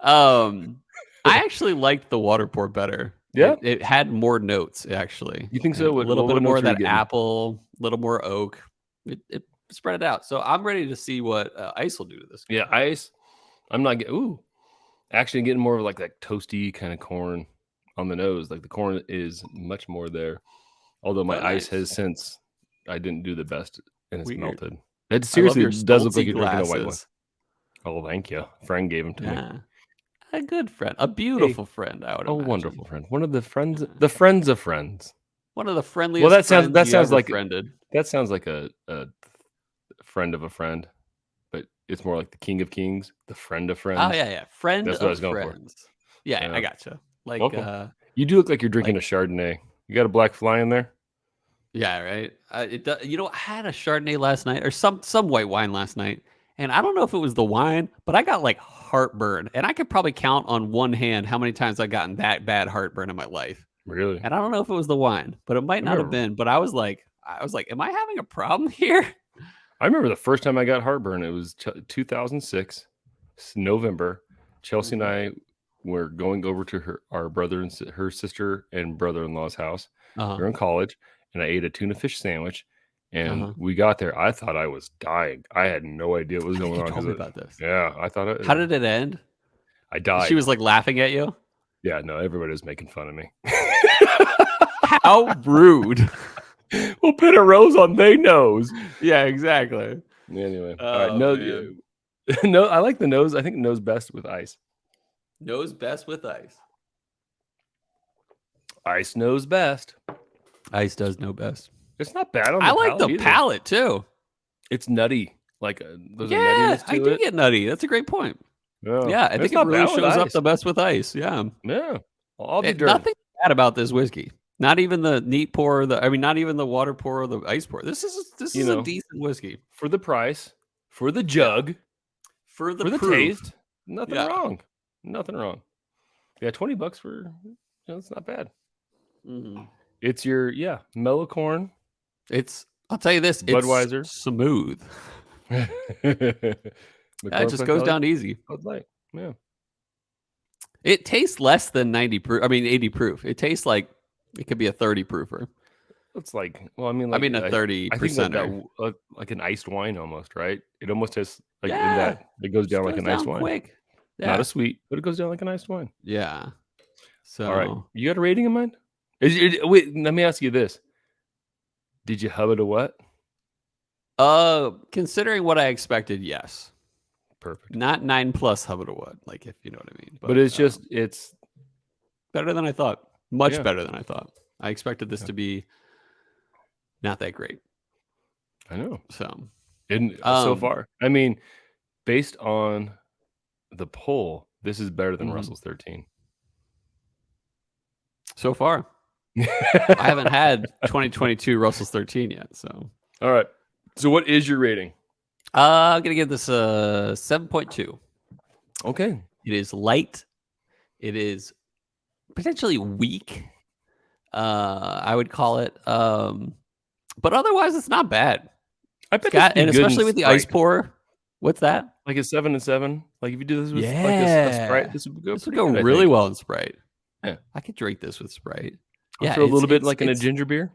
Speaker 2: I actually liked the water pour better.
Speaker 1: Yeah,
Speaker 2: it had more notes actually.
Speaker 1: You think so?
Speaker 2: A little bit more of that apple, a little more oak. It spread it out. So I'm ready to see what ice will do to this.
Speaker 1: Yeah, ice. I'm not getting. Actually getting more of like that toasty kind of corn on the nose. Like the corn is much more there. Although my ice has since I didn't do the best and it's melted. It seriously does look like you're drinking a white one. Oh, thank you. Friend gave them to me.
Speaker 2: A good friend, a beautiful friend. I would imagine.
Speaker 1: Wonderful friend. One of the friends, the friends of friends.
Speaker 2: One of the friendliest. Well,
Speaker 1: that sounds like
Speaker 2: friended.
Speaker 1: That sounds like a friend of a friend, but it's more like the king of kings, the friend of friends.
Speaker 2: Oh yeah, friend. That's what I was going friends. For. Yeah, I gotcha. Like,
Speaker 1: you do look like you're drinking a Chardonnay. You got a black fly in there.
Speaker 2: Yeah, right. It does. I had a Chardonnay last night, or some white wine last night, and I don't know if it was the wine, but I got like heartburn, and I could probably count on one hand how many times I've gotten that bad heartburn in my life.
Speaker 1: Really?
Speaker 2: And I don't know if it was the wine, but it might not have been. But I was like, am I having a problem here?
Speaker 1: I remember the first time I got heartburn. It was 2006, November. Chelsea and I were going over to our brother and her sister and brother-in-law's house. We were in college, and I ate a tuna fish sandwich. And we got there. I thought I was dying. I had no idea what was going on.
Speaker 2: You told me about this.
Speaker 1: Yeah, I thought.
Speaker 2: How did it end?
Speaker 1: I died.
Speaker 2: She was like laughing at you.
Speaker 1: Yeah, no, everybody was making fun of me.
Speaker 2: How rude!
Speaker 1: We'll put a rose on their nose.
Speaker 2: Yeah, exactly.
Speaker 1: Anyway, all right. No, I like the nose. I think nose best with ice.
Speaker 2: Nose best with ice.
Speaker 1: Ice knows best.
Speaker 2: Ice does know best.
Speaker 1: It's not bad on the
Speaker 2: palate. I like the palate too.
Speaker 1: It's nutty. Like
Speaker 2: there's a nuttiness to it. I do get nutty. That's a great point. Yeah, I think it really shows up the best with ice. Yeah.
Speaker 1: Yeah. I'll be dirty.
Speaker 2: Nothing bad about this whiskey. Not even the neat pour. Not even the water pour or the ice pour. This is a decent whiskey
Speaker 1: for the price, for the jug,
Speaker 2: for the
Speaker 1: taste. Nothing wrong. Nothing wrong. Yeah, $20 for it's not bad.
Speaker 2: Mm-hmm.
Speaker 1: It's your mellow corn.
Speaker 2: I'll tell you this.
Speaker 1: Budweiser.
Speaker 2: It's smooth. It just goes down easy.
Speaker 1: Light. Yeah.
Speaker 2: It tastes less than 90 proof. 80 proof. It tastes like it could be a 30 proofer.
Speaker 1: It's like, a
Speaker 2: 30%.
Speaker 1: Like an iced wine almost, right? It almost has like in that it goes down like an iced wine.
Speaker 2: Quick. Yeah.
Speaker 1: Not a sweet, but it goes down like an iced wine.
Speaker 2: Yeah. So
Speaker 1: all right. You got a rating in mind? Wait, let me ask you this. Did you hub it a what?
Speaker 2: Considering what I expected, yes.
Speaker 1: Perfect.
Speaker 2: Not 9+ hub it a what, like if you know what I mean.
Speaker 1: But it's
Speaker 2: better than I thought. Much better than I thought. I expected this to be not that great.
Speaker 1: I know.
Speaker 2: So
Speaker 1: so far. I mean, based on the poll, this is better than Russell's 13.
Speaker 2: So far. I haven't had 2022 Russell's 13 yet. So
Speaker 1: all right. So what is your rating?
Speaker 2: I'm gonna give this a 7.2.
Speaker 1: Okay.
Speaker 2: It is light. It is potentially weak. I would call it. But otherwise, it's not bad.
Speaker 1: I bet
Speaker 2: and especially with the ice pour. What's that?
Speaker 1: Like a 7 and 7. Like if you do this with like a Sprite, this would go
Speaker 2: really well in Sprite.
Speaker 1: Yeah,
Speaker 2: I could drink this with Sprite.
Speaker 1: A little bit like in a ginger beer.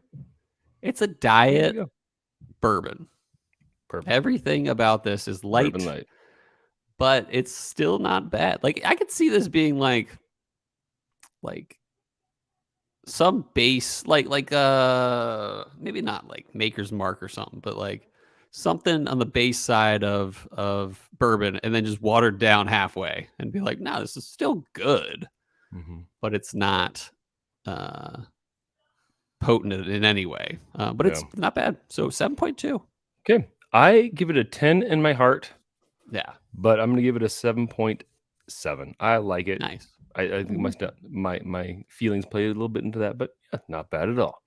Speaker 2: It's a diet bourbon.
Speaker 1: Perfect.
Speaker 2: Everything about this is light, but it's still not bad. Like I could see this being like some base, like maybe not like Maker's Mark or something, but like something on the base side of bourbon, and then just watered down halfway, and be like, no, this is still good, but it's not potent in any way. But it's not bad. So 7.2.
Speaker 1: Okay. I give it a 10 in my heart.
Speaker 2: Yeah.
Speaker 1: But I'm going to give it a 7.8 7. I like it.
Speaker 2: Nice.
Speaker 1: I think my feelings played a little bit into that, but yeah, not bad at all.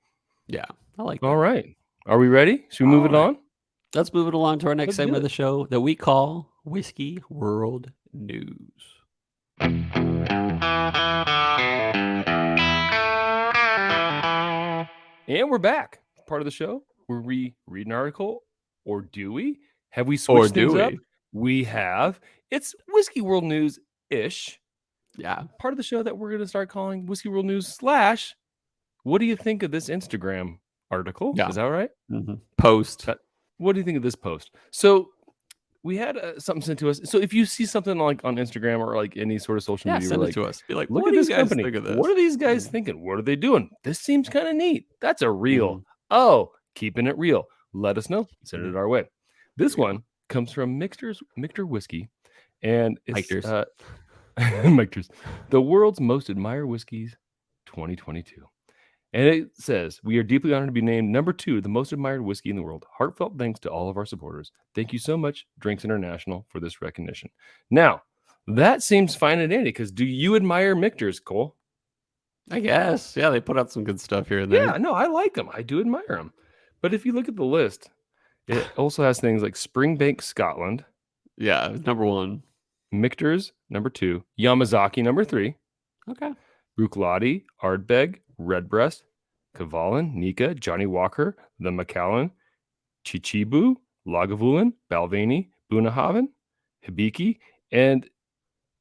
Speaker 2: Yeah, I like that.
Speaker 1: All right. Are we ready? Should we move it on?
Speaker 2: Let's move it along to our next segment of the show that we call Whiskey World News.
Speaker 1: And we're back. Part of the show where we read an article, or do we? Have we switched things up? We have. It's Whiskey World News-ish.
Speaker 2: Yeah.
Speaker 1: Part of the show that we're going to start calling Whiskey World News / what do you think of this Instagram article?
Speaker 2: Yeah.
Speaker 1: Is that right?
Speaker 2: Mm-hmm. Post.
Speaker 1: What do you think of this post? So we had something sent to us. So if you see something like on Instagram or like any sort of social media,
Speaker 2: send
Speaker 1: it
Speaker 2: like, to us. Be like,
Speaker 1: look
Speaker 2: what
Speaker 1: at
Speaker 2: do
Speaker 1: this
Speaker 2: you guys
Speaker 1: company.
Speaker 2: Think of this?
Speaker 1: What are these guys thinking? What are they doing? This seems kind of neat. That's a reel. Oh, keeping it real. Let us know. Send it our way. This one comes from Michter Whiskey, and it's Michter's, the world's most admired whiskeys 2022. And it says, we are deeply honored to be named number 2, the most admired whiskey in the world. Heartfelt thanks to all of our supporters. Thank you so much, Drinks International, for this recognition. Now, that seems fine and dandy, because do you admire Michter's, Cole?
Speaker 2: I guess. Yeah, they put out some good stuff here and there.
Speaker 1: Yeah, no, I like them. I do admire them. But if you look at the list, it also has things like Springbank, Scotland.
Speaker 2: Yeah, number 1.
Speaker 1: Michter's, number 2. Yamazaki, number 3.
Speaker 2: Okay.
Speaker 1: Bruichladdich, Ardbeg, Redbreast, Kavalan, Nika, Johnny Walker, the Macallan, Chichibu, Lagavulin, Balvenie, Bunnahabhain, Hibiki, and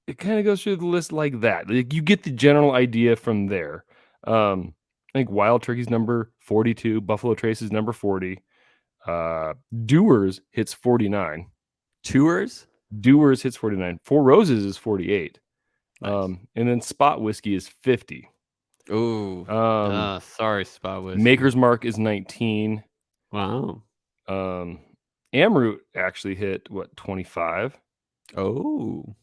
Speaker 1: it kind of goes through the list like that. Like, you get the general idea from there. I think Wild Turkey's number 42, Buffalo Trace is number 40, Dewar's hits 49. Dewar's hits 49. Four Roses is 48. Nice. And then Spot Whiskey is 50.
Speaker 2: Ooh. Sorry, Spot Whiskey.
Speaker 1: Maker's Mark is 19.
Speaker 2: Wow.
Speaker 1: Amroot actually hit 25.
Speaker 2: Oh.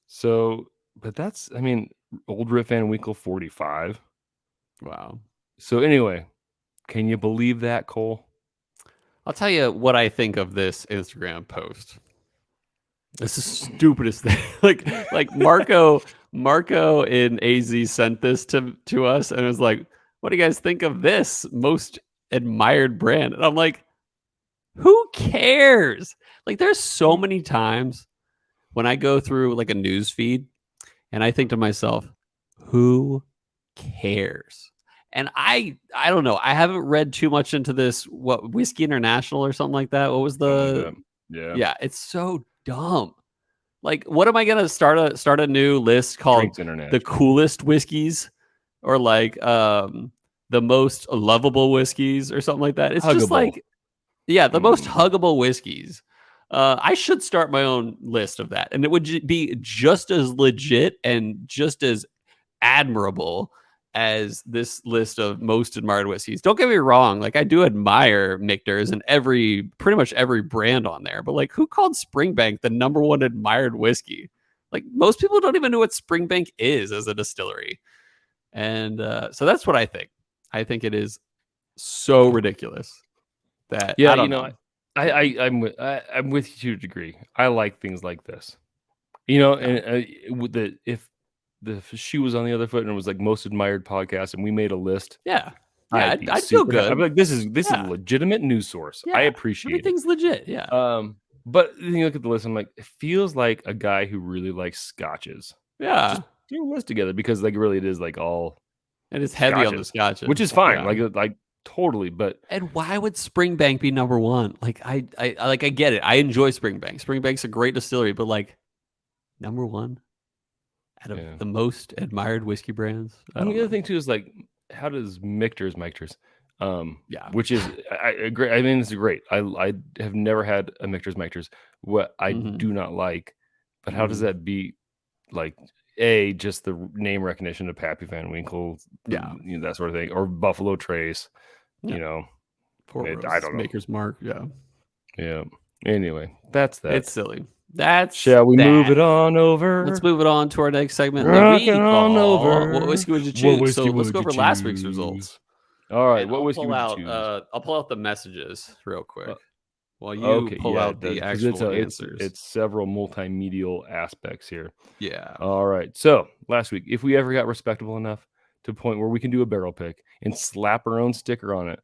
Speaker 1: So, but that's, I mean, Old Rip Van Winkle 45.
Speaker 2: Wow.
Speaker 1: So anyway, can you believe that, Cole?
Speaker 2: I'll tell you what I think of this Instagram post. This is the stupidest thing. like Marco in AZ sent this to us and was like, what do you guys think of this most admired brand? And I'm like, who cares? Like, there's so many times when I go through like a news feed and I think to myself, who cares? And I don't know. I haven't read too much into this, Whiskey International or something like that. What was the Yeah, it's so dumb. Like, what am I gonna start a new list called the coolest whiskeys, or like the most lovable whiskeys or something like that? It's just like, the most huggable whiskeys. I should start my own list of that, and it would be just as legit and just as admirable as this list of most admired whiskeys. Don't get me wrong, like, I do admire Michter's and pretty much every brand on there, but like, who called Springbank the number 1 admired whiskey? Like, most people don't even know what Springbank is as a distillery. And so that's what I think. I think it is so ridiculous that I don't know.
Speaker 1: I'm with you to a degree. I like things like this, and if the shoe was on the other foot and it was like most admired podcast and we made a list,
Speaker 2: I'd feel good.
Speaker 1: I'd be like, this is a legitimate news source. I appreciate
Speaker 2: everything's legit.
Speaker 1: But you look at the list, I'm like, it feels like a guy who really likes scotches. Just do a list together, because like, really, it is like all,
Speaker 2: and it's heavy on the scotches,
Speaker 1: which is fine. Like totally. But
Speaker 2: and why would Springbank be number 1? Like, I get it. I enjoy Springbank. Springbank's a great distillery, but like, number 1 out of the most admired whiskey brands.
Speaker 1: And the other thing too is like, how does Michter's, which is, I agree. I mean, it's great. I have never had a Michter's. What I do not like, but how does that beat, like, just the name recognition of Pappy Van Winkle, that sort of thing, or Buffalo Trace, I don't know.
Speaker 2: Maker's Mark,
Speaker 1: yeah. Anyway, that's that.
Speaker 2: It's silly.
Speaker 1: Shall we move it on over?
Speaker 2: Let's move it on to our next segment. What whiskey would you choose? So let's go over last week's results.
Speaker 1: All right, what whiskey would you choose?
Speaker 2: I'll pull out the messages real quick. while you pull out the actual answers.
Speaker 1: It's several multimedial aspects here.
Speaker 2: Yeah.
Speaker 1: All right. So last week, if we ever got respectable enough to a point where we can do a barrel pick and slap our own sticker on it,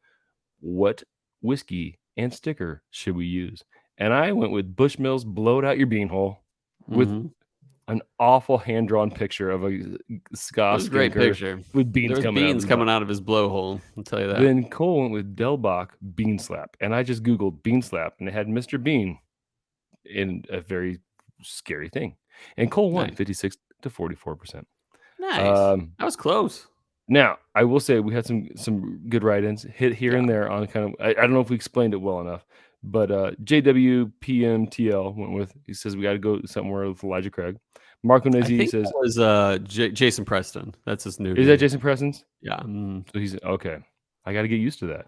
Speaker 1: what whiskey and sticker should we use? And I went with Bushmills Blowed Out Your Beanhole with an awful hand-drawn picture of a Scotch
Speaker 2: great picture
Speaker 1: with beans
Speaker 2: coming out of his blowhole. I'll tell you that.
Speaker 1: Then Cole went with Delbach Bean Slap, and I just Googled Bean Slap, and it had Mr. Bean in a very scary thing. And Cole won 56 to 44%.
Speaker 2: Nice. That was close.
Speaker 1: Now, I will say we had some good write-ins hit here and there on kind of, I don't know if we explained it well enough, but JWPMTL went with, he says we got to go somewhere with Elijah Craig. Marco Nezzi says
Speaker 2: that was Jason Preston. That's his new.
Speaker 1: Is that Jason Preston's?
Speaker 2: Yeah.
Speaker 1: So he's okay. I got to get used to that.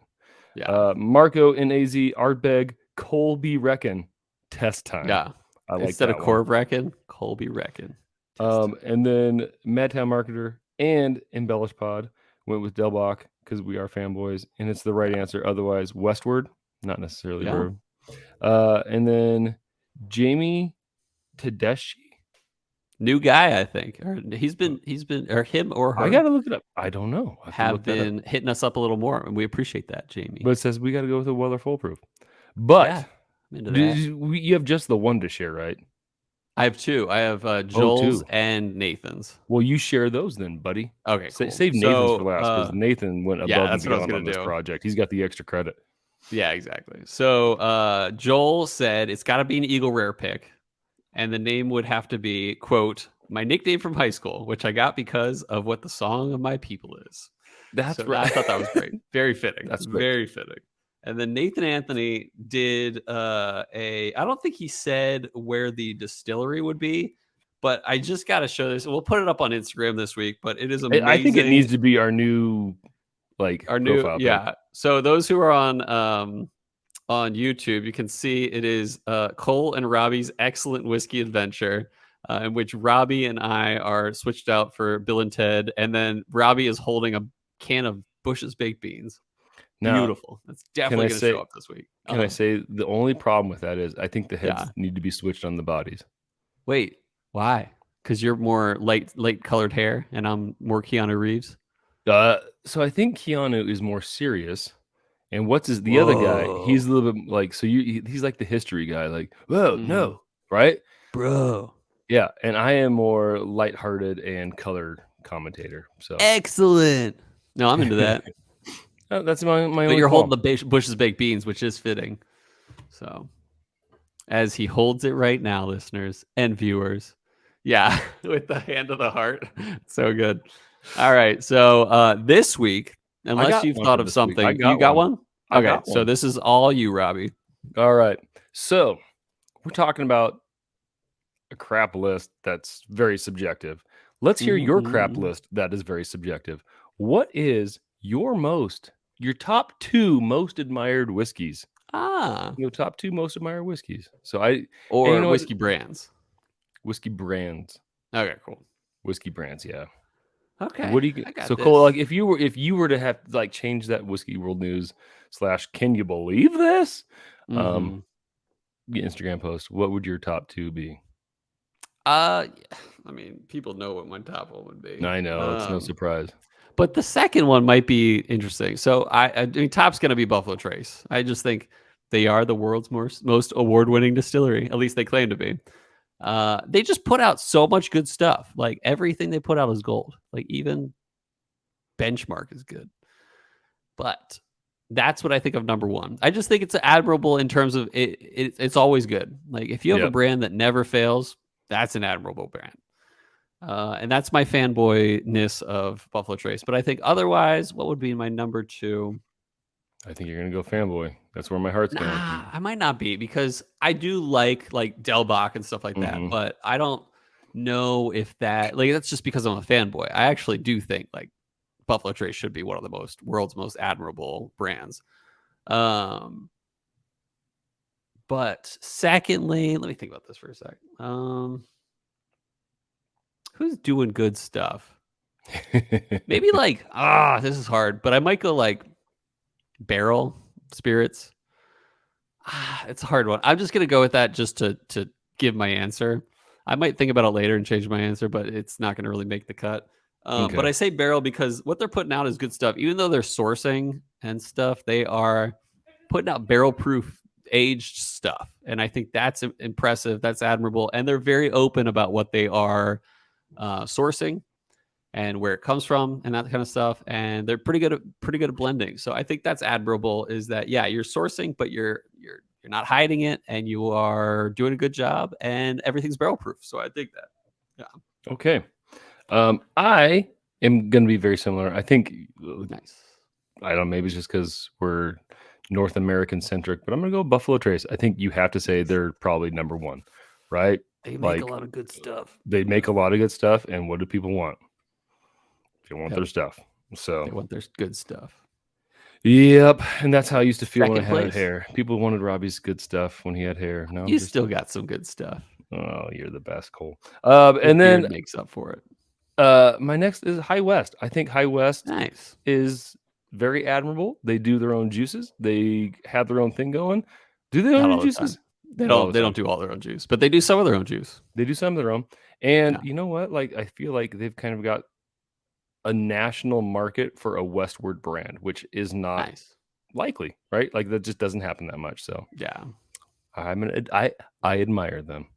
Speaker 2: Yeah.
Speaker 1: Marco and AZ Artbeg Colby Reckon test time.
Speaker 2: Yeah.
Speaker 1: I like
Speaker 2: instead of Corb Reckon, Colby Reckon.
Speaker 1: And then Madtown Marketer and Embellish Pod went with Delbach because we are fanboys, and it's the right answer. Otherwise, Westward, not necessarily verb. And then Jamie Tedeschi.
Speaker 2: New guy, I think. Or he's been, or him or her.
Speaker 1: I got to look it up. I don't know.
Speaker 2: Have been hitting us up a little more, and we appreciate that, Jamie.
Speaker 1: But it says we got to go with a Weller Foolproof. But you have just the one to share, right?
Speaker 2: I have two. I have Joel's and Nathan's.
Speaker 1: Well, you share those then, buddy.
Speaker 2: Okay, cool.
Speaker 1: Save Nathan's for last because Nathan went above and beyond on this project. He's got the extra credit.
Speaker 2: Yeah, exactly. So Joel said it's got to be an Eagle Rare pick. And the name would have to be, quote, my nickname from high school, which I got because of what the song of my people is.
Speaker 1: That's right.
Speaker 2: I thought that was great. Very fitting.
Speaker 1: That's
Speaker 2: very fitting. And then Nathan Anthony did I don't think he said where the distillery would be, but I just got to show this. We'll put it up on Instagram this week, but it is amazing.
Speaker 1: I think it needs to be our new, profile.
Speaker 2: Yeah. So those who are on YouTube, you can see it is Cole and Robby's excellent whiskey adventure, in which Robby and I are switched out for Bill and Ted, and then Robby is holding a can of Bush's baked beans. Now, beautiful. That's definitely going to show up this week.
Speaker 1: Can I say the only problem with that is I think the heads need to be switched on the bodies.
Speaker 2: Wait, why? Because you're more light colored hair, and I'm more Keanu Reeves.
Speaker 1: So I think Keanu is more serious. And what's the other guy? He's a little bit like, he's like the history guy, like, whoa, no, right?
Speaker 2: Bro.
Speaker 1: Yeah. And I am more lighthearted and colored commentator. So
Speaker 2: excellent. No, I'm into that.
Speaker 1: That's my only
Speaker 2: But you're
Speaker 1: call.
Speaker 2: holding the Bush's baked beans, which is fitting. So as he holds it right now, listeners and viewers. Yeah, with the hand of the heart. So good. All right. So this week, unless you've thought of something, you got one? Okay, so this is all you, Robby.
Speaker 1: All right. So we're talking about a crap list that's very subjective. Let's hear your crap list that is very subjective. What is your top two most admired whiskeys? Top two most admired whiskeys. So
Speaker 2: whiskey brands.
Speaker 1: Whiskey brands.
Speaker 2: Okay, cool.
Speaker 1: Whiskey brands, yeah.
Speaker 2: Okay.
Speaker 1: What do you so this. Cole, like if you were to have change that Whiskey World News / can you believe this? Instagram post, what would your top two be?
Speaker 2: I mean, people know what my top one would be.
Speaker 1: I know, it's no surprise.
Speaker 2: But the second one might be interesting. So I mean, top's going to be Buffalo Trace. I just think they are the world's most award-winning distillery. At least they claim to be. They just put out so much good stuff. Like everything they put out is gold. Like even Benchmark is good. But that's what I think of number one. I just think it's admirable in terms of it's always good. Like if you have a brand that never fails, that's an admirable brand. And that's my fanboyness of Buffalo Trace. But I think otherwise, what would be my number two?
Speaker 1: I think you're going to go fanboy. That's where my heart's going.
Speaker 2: I might not be because I do like Delbach and stuff like that. But I don't know if that's just because I'm a fanboy. I actually do think like Buffalo Trace should be one of the world's most admirable brands. But secondly, let me think about this for a sec. Who's doing good stuff? Maybe this is hard, but I might go like Barrel Spirits. It's a hard one. I'm just gonna go with that just to give my answer. I might think about it later and change my answer, but it's not gonna really make the cut.
Speaker 1: Okay.
Speaker 2: But I say barrel because what they're putting out is good stuff. Even though they're sourcing and stuff, they are putting out barrel proof aged stuff, and I think that's impressive. That's admirable, and they're very open about what they are sourcing and where it comes from and that kind of stuff. And they're pretty good at blending. So I think that's admirable. Is that you're sourcing, but you're not hiding it, and you are doing a good job, and everything's barrel proof. So I think that. Yeah.
Speaker 1: Okay. I am going to be very similar. I think.
Speaker 2: Nice.
Speaker 1: I don't know. Maybe it's just because we're North American centric, but I'm going to go Buffalo Trace. I think you have to say they're probably number one, right?
Speaker 2: They make a lot of good stuff.
Speaker 1: They make a lot of good stuff, and what do people want? They want their stuff. So
Speaker 2: they want their good stuff.
Speaker 1: Yep, and that's how I used to feel when I had hair. People wanted Robby's good stuff when he had hair. No,
Speaker 2: you still got some good stuff.
Speaker 1: Oh, you're the best, Cole. And then
Speaker 2: makes up for it.
Speaker 1: My next is High West. I think High West is very admirable. They do their own juices. They have their own thing going. Do they own juices?
Speaker 2: They don't do all their own juice, but they do some of their own juice.
Speaker 1: They do some of their own. And you know what? Like, I feel like they've kind of got a national market for a westward brand, which is not likely, right? Like, that just doesn't happen that much. So
Speaker 2: yeah,
Speaker 1: I admire them.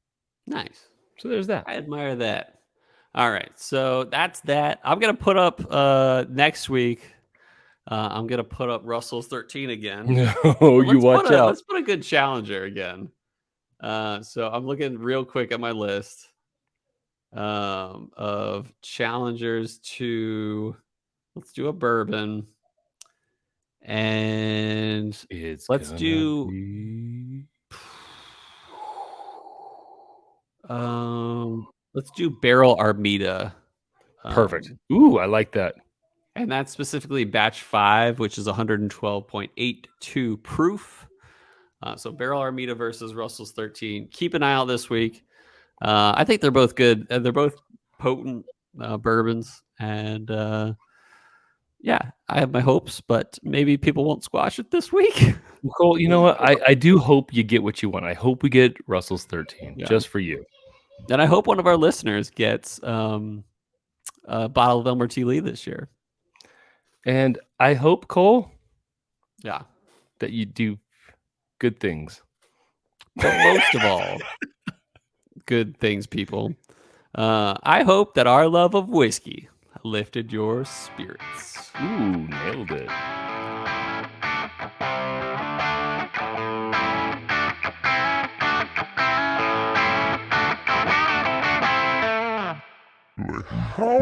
Speaker 2: Nice.
Speaker 1: So there's that.
Speaker 2: I admire that. All right, so that's that. I'm gonna put up next week. I'm gonna put up Russell's 13 again.
Speaker 1: No, you watch out.
Speaker 2: Let's put a good challenger again. So I'm looking real quick at my list of challengers to. Let's do a bourbon, and let's do. Let's do Barrel Armida.
Speaker 1: Perfect. Ooh, I like that.
Speaker 2: And that's specifically batch 5, which is 112.82 proof. So Barrel Armida versus Russell's 13. Keep an eye out this week. I think they're both good. They're both potent bourbons. And I have my hopes, but maybe people won't squash it this week.
Speaker 1: Well, Cole, you know what? I do hope you get what you want. I hope we get Russell's 13 just for you.
Speaker 2: And I hope one of our listeners gets a bottle of Elmer T. Lee this year.
Speaker 1: And I hope, Cole,
Speaker 2: that
Speaker 1: you do good things.
Speaker 2: But most of all, good things, people. I hope that our love of whiskey lifted your spirits.
Speaker 1: Ooh, nailed it.
Speaker 3: How